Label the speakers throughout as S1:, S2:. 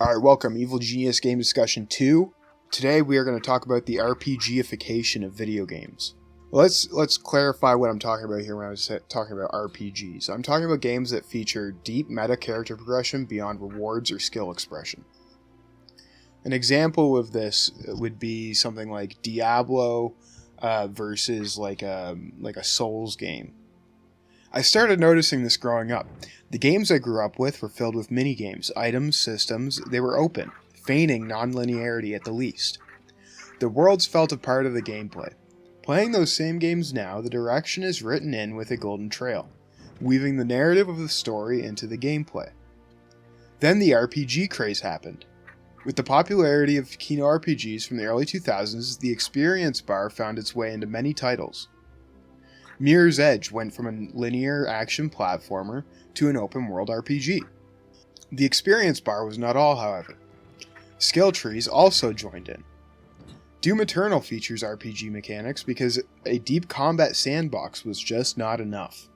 S1: Alright, welcome, Evil Genius Game Discussion 2. Today we are going to talk about the RPGification of video games. Let's clarify what I'm talking about here when I was talking about RPGs. I'm talking about games that feature deep meta character progression beyond rewards or skill expression. An example of this would be something like Diablo versus like a Souls game. I started noticing this growing up. The games I grew up with were filled with minigames, items, systems. They were open, feigning non-linearity at the least. The worlds felt a part of the gameplay. Playing those same games now, the direction is written in with a golden trail, weaving the narrative of the story into the gameplay. Then the RPG craze happened. With the popularity of Kino RPGs from the early 2000s, the experience bar found its way into many titles. Mirror's Edge went from a linear action platformer to an open-world RPG. The experience bar was not all, however. Skill trees also joined in. Doom Eternal features RPG mechanics because a deep combat sandbox was just not enough.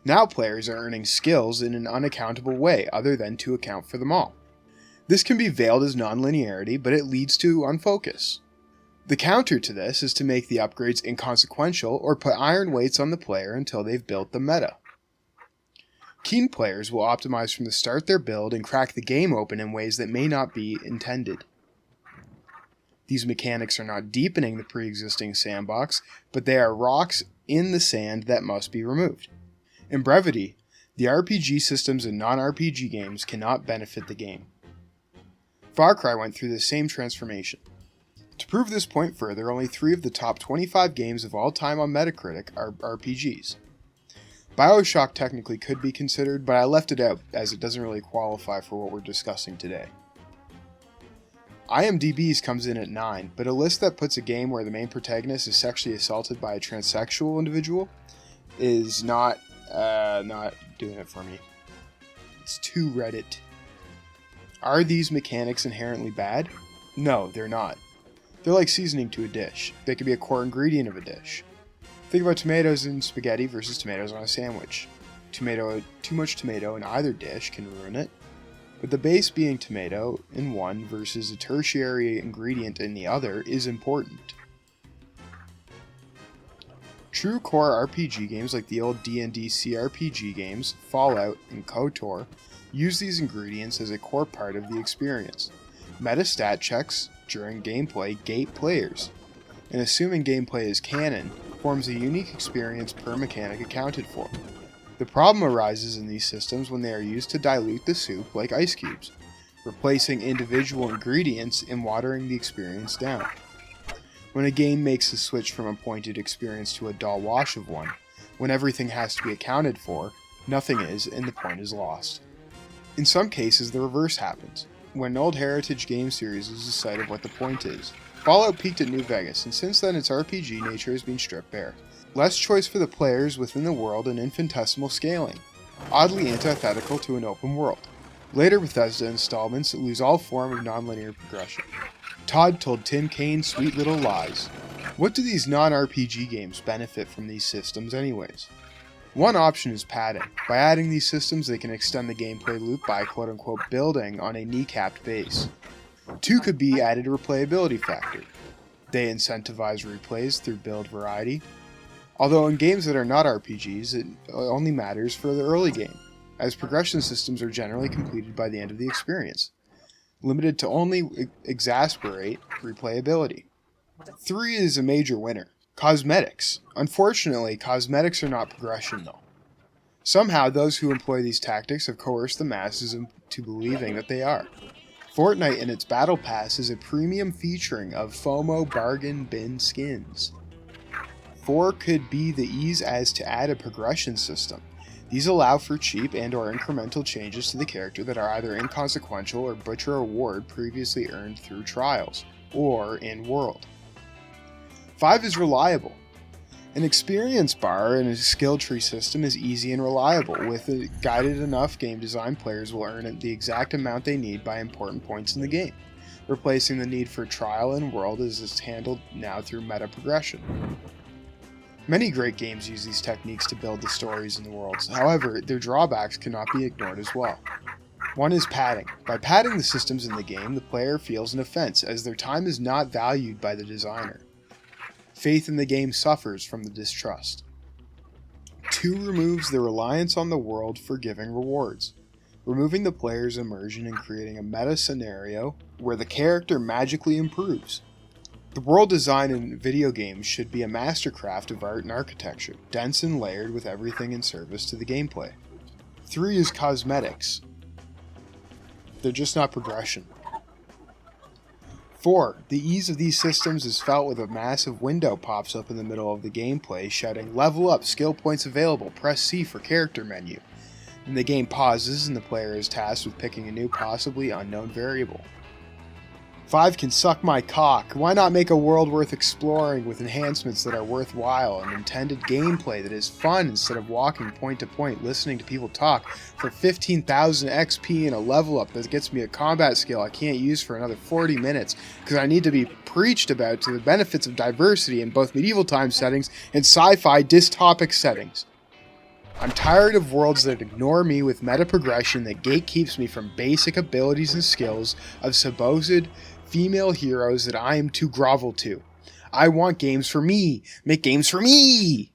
S1: Now players are earning skills in an unaccountable way other than to account for them all. This can be veiled as non-linearity, but it leads to unfocus. The counter to this is to make the upgrades inconsequential or put iron weights on the player until they've built the meta. Keen players will optimize from the start their build and crack the game open in ways that may not be intended. These mechanics are not deepening the pre-existing sandbox, but they are rocks in the sand that must be removed. In brevity, the RPG systems in non-RPG games cannot benefit the game. Far Cry went through the same transformation. To prove this point further, only 3 of the top 25 games of all time on Metacritic are RPGs. BioShock technically could be considered, but I left it out as it doesn't really qualify for what we're discussing today. IMDb's comes in at 9, but a list that puts a game where the main protagonist is sexually assaulted by a transsexual individual is not doing it for me. It's too Reddit. Are these mechanics inherently bad? No, they're not. They're like seasoning to a dish. They could be a core ingredient of a dish. Think about tomatoes in spaghetti versus tomatoes on a sandwich. Too much tomato in either dish can ruin it, but the base being tomato in one versus a tertiary ingredient in the other is important. True core RPG games like the old D&D CRPG games, Fallout, and KOTOR use these ingredients as a core part of the experience. Meta stat checks during gameplay gate players, and assuming gameplay is canon, forms a unique experience per mechanic accounted for. The problem arises in these systems when they are used to dilute the soup like ice cubes, replacing individual ingredients and watering the experience down. When a game makes the switch from a pointed experience to a dull wash of one, when everything has to be accounted for, nothing is and the point is lost. In some cases, the reverse happens, when an old heritage game series loses sight of what the point is. Fallout peaked at New Vegas, and since then its RPG nature has been stripped bare. Less choice for the players within the world and infinitesimal scaling, oddly antithetical to an open world. Later Bethesda installments lose all form of nonlinear progression. Todd told Tim Kaine sweet little lies. What do these non-RPG games benefit from these systems anyways? One option is padding. By adding these systems, they can extend the gameplay loop by quote-unquote building on a kneecapped base. 2 could be added a replayability factor. They incentivize replays through build variety. Although in games that are not RPGs, it only matters for the early game, as progression systems are generally completed by the end of the experience, limited to only exasperate replayability. 3 is a major winner. Cosmetics. Unfortunately, cosmetics are not progression though. Somehow those who employ these tactics have coerced the masses into believing that they are. Fortnite and its Battle Pass is a premium featuring of FOMO bargain bin skins. 4 could be the ease as to add a progression system. These allow for cheap and or incremental changes to the character that are either inconsequential or butcher a reward previously earned through trials, or in-world. 5 is reliable. An experience bar and a skill tree system is easy and reliable. With a guided enough game design, players will earn the exact amount they need by important points in the game, replacing the need for trial and world as it's handled now through meta progression. Many great games use these techniques to build the stories and the worlds, however, their drawbacks cannot be ignored as well. One is padding. By padding the systems in the game, the player feels an offense, as their time is not valued by the designer. Faith in the game suffers from the distrust. 2 removes the reliance on the world for giving rewards, removing the player's immersion and creating a meta scenario where the character magically improves. The world design in video games should be a mastercraft of art and architecture, dense and layered with everything in service to the gameplay. 3 is cosmetics. They're just not progression. 4. The ease of these systems is felt with a massive window pops up in the middle of the gameplay shouting, "Level up, skill points available, press C for character menu." Then the game pauses and the player is tasked with picking a new, possibly unknown variable. 5 can suck my cock. Why not make a world worth exploring with enhancements that are worthwhile and intended gameplay that is fun instead of walking point to point listening to people talk for 15,000 XP and a level up that gets me a combat skill I can't use for another 40 minutes because I need to be preached about to the benefits of diversity in both medieval time settings and sci-fi dystopic settings. I'm tired of worlds that ignore me with meta progression that gatekeeps me from basic abilities and skills of supposed female heroes that I am to grovel to. I want games for me. Make games for me!